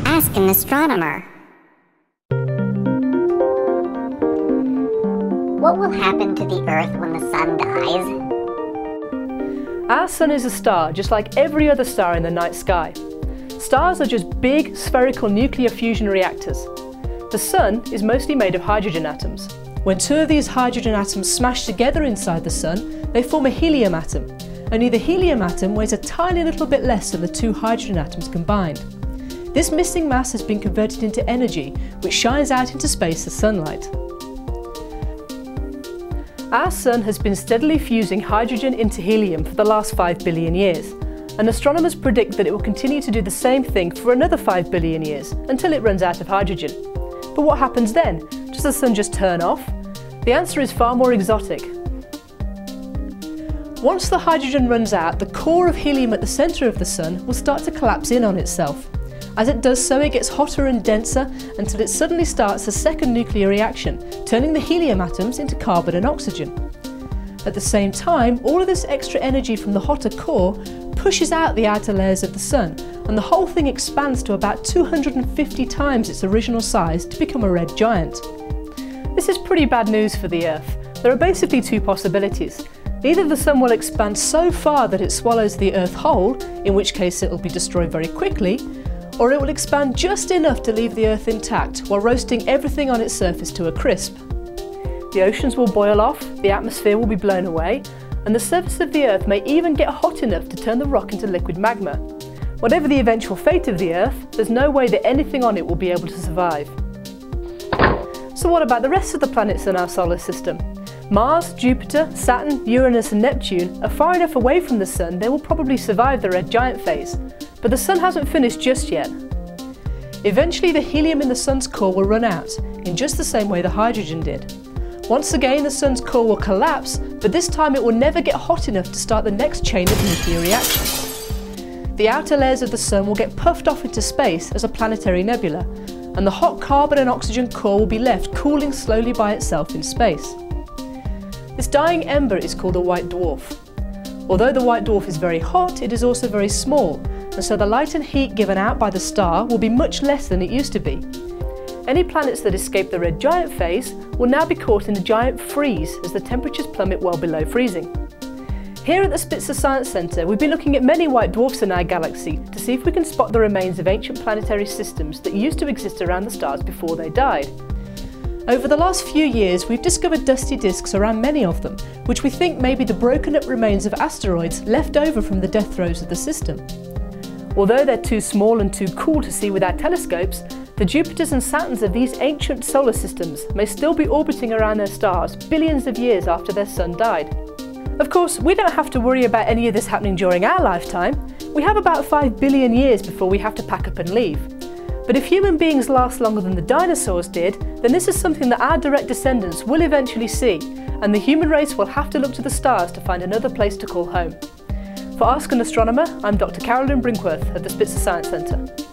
Ask an astronomer. What will happen to the Earth when the Sun dies? Our Sun is a star, just like every other star in the night sky. Stars are just big, spherical nuclear fusion reactors. The Sun is mostly made of hydrogen atoms. When two of these hydrogen atoms smash together inside the Sun, they form a helium atom. Only the helium atom weighs a tiny little bit less than the two hydrogen atoms combined. This missing mass has been converted into energy, which shines out into space as sunlight. Our Sun has been steadily fusing hydrogen into helium for the last 5 billion years, and astronomers predict that it will continue to do the same thing for another 5 billion years, until it runs out of hydrogen. But what happens then? Does the Sun just turn off? The answer is far more exotic. Once the hydrogen runs out, the core of helium at the centre of the Sun will start to collapse in on itself. As it does so, it gets hotter and denser until it suddenly starts a second nuclear reaction, turning the helium atoms into carbon and oxygen. At the same time, all of this extra energy from the hotter core pushes out the outer layers of the Sun, and the whole thing expands to about 250 times its original size to become a red giant. This is pretty bad news for the Earth. There are basically two possibilities. Either the Sun will expand so far that it swallows the Earth whole, in which case it will be destroyed very quickly, or it will expand just enough to leave the Earth intact while roasting everything on its surface to a crisp. The oceans will boil off, the atmosphere will be blown away, and the surface of the Earth may even get hot enough to turn the rock into liquid magma. Whatever the eventual fate of the Earth, there's no way that anything on it will be able to survive. So what about the rest of the planets in our solar system? Mars, Jupiter, Saturn, Uranus and Neptune are far enough away from the Sun they will probably survive the red giant phase. But the Sun hasn't finished just yet. Eventually the helium in the Sun's core will run out, in just the same way the hydrogen did. Once again the Sun's core will collapse, but this time it will never get hot enough to start the next chain of nuclear reactions. The outer layers of the Sun will get puffed off into space as a planetary nebula, and the hot carbon and oxygen core will be left cooling slowly by itself in space. This dying ember is called a white dwarf. Although the white dwarf is very hot, it is also very small, and so the light and heat given out by the star will be much less than it used to be. Any planets that escape the red giant phase will now be caught in a giant freeze as the temperatures plummet well below freezing. Here at the Spitzer Science Centre, we've been looking at many white dwarfs in our galaxy to see if we can spot the remains of ancient planetary systems that used to exist around the stars before they died. Over the last few years, we've discovered dusty disks around many of them, which we think may be the broken up remains of asteroids left over from the death throes of the system. Although they're too small and too cool to see with our telescopes, the Jupiters and Saturns of these ancient solar systems may still be orbiting around their stars billions of years after their sun died. Of course, we don't have to worry about any of this happening during our lifetime. We have about 5 billion years before we have to pack up and leave. But if human beings last longer than the dinosaurs did, then this is something that our direct descendants will eventually see, and the human race will have to look to the stars to find another place to call home. For Ask an Astronomer, I'm Dr. Carolyn Brinkworth of the Spitzer Science Centre.